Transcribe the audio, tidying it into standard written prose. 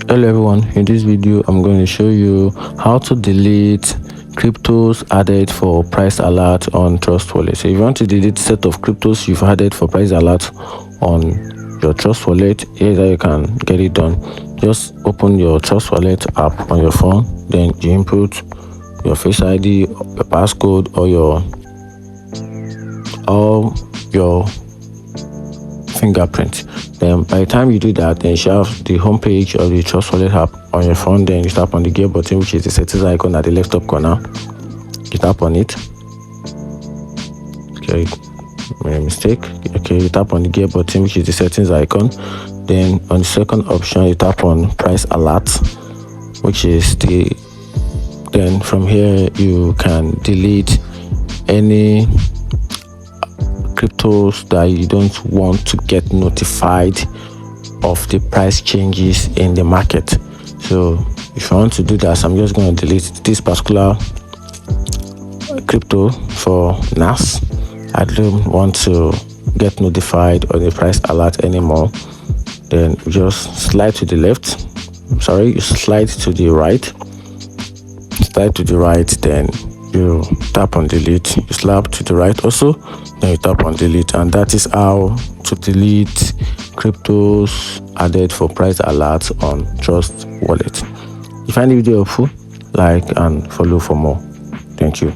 Hello everyone, in this video I'm going to show you how to delete cryptos added for price alert on Trust Wallet. So if you want to delete set of cryptos you've added for price alert on your Trust Wallet, here's how you can get it done. Just open your Trust Wallet app on your phone, then you input your Face ID, your passcode, or your fingerprint. Then by the time you do that, then you should have the home page of the Trust Wallet app on your phone. Then you tap on the gear button, which is the settings icon at the left top corner. You tap on it. Okay, made a mistake. Okay, you tap on the gear button, which is the settings icon. Then on the second option you tap on price alert, which is then from here you can delete any cryptos that you don't want to get notified of the price changes in the market. So if I want to do that, I'm just going to delete this particular crypto for NAS. I don't want to get notified of the price alert anymore. Then just slide to the left, you slide to the right, then you tap on delete, you slap to the right also, then you tap on delete, and that is how to delete cryptos added for price alerts on Trust Wallet. If you find the video helpful, like and follow for more. Thank you.